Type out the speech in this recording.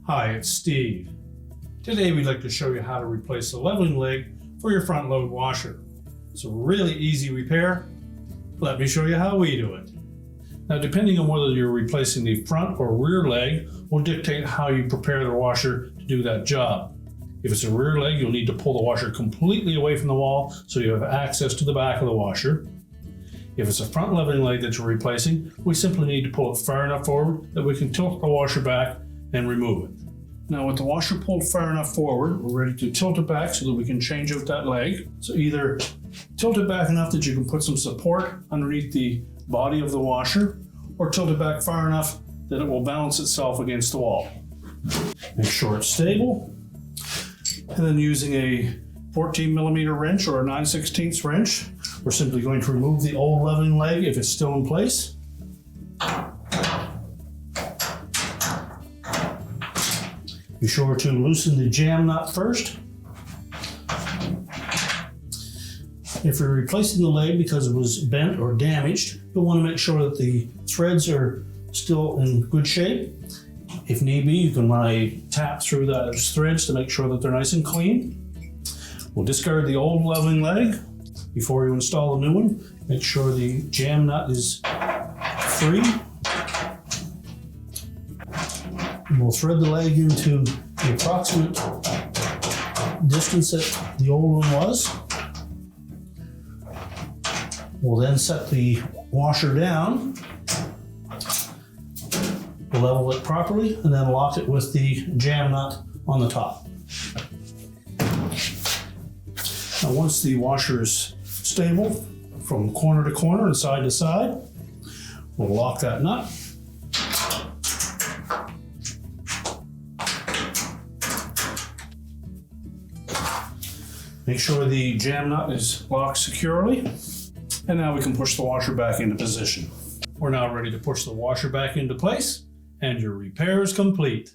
Hi, it's Steve. Today we'd like to show you how to replace the leveling leg for your front load washer. It's a really easy repair. Let me show you how we do it. Now, depending on whether you're replacing the front or rear leg will dictate how you prepare the washer to do that job. If it's a rear leg, you'll need to pull the washer completely away from the wall so you have access to the back of the washer. If it's a front leveling leg that you're replacing, we simply need to pull it far enough forward that we can tilt the washer back and remove it. Now, with the washer pulled far enough forward, we're ready to tilt it back so that we can change out that leg. So either tilt it back enough that you can put some support underneath the body of the washer, or tilt it back far enough that it will balance itself against the wall. Make sure it's stable. And then using a 14mm wrench or a 9/16 wrench, we're simply going to remove the old leveling leg if it's still in place. Be sure to loosen the jam nut first. If you're replacing the leg because it was bent or damaged, you'll want to make sure that the threads are still in good shape. If need be, you can tap through those threads to make sure that they're nice and clean. We'll discard the old leveling leg before you install the new one. Make sure the jam nut is free. And we'll thread the leg into the approximate distance that the old one was. We'll then set the washer down. We'll level it properly and then lock it with the jam nut on the top. Now, once the washer is stable from corner to corner and side to side, we'll lock that nut. Make sure the jam nut is locked securely. And now we can push the washer back into position. We're now ready to push the washer back into place, and your repair is complete.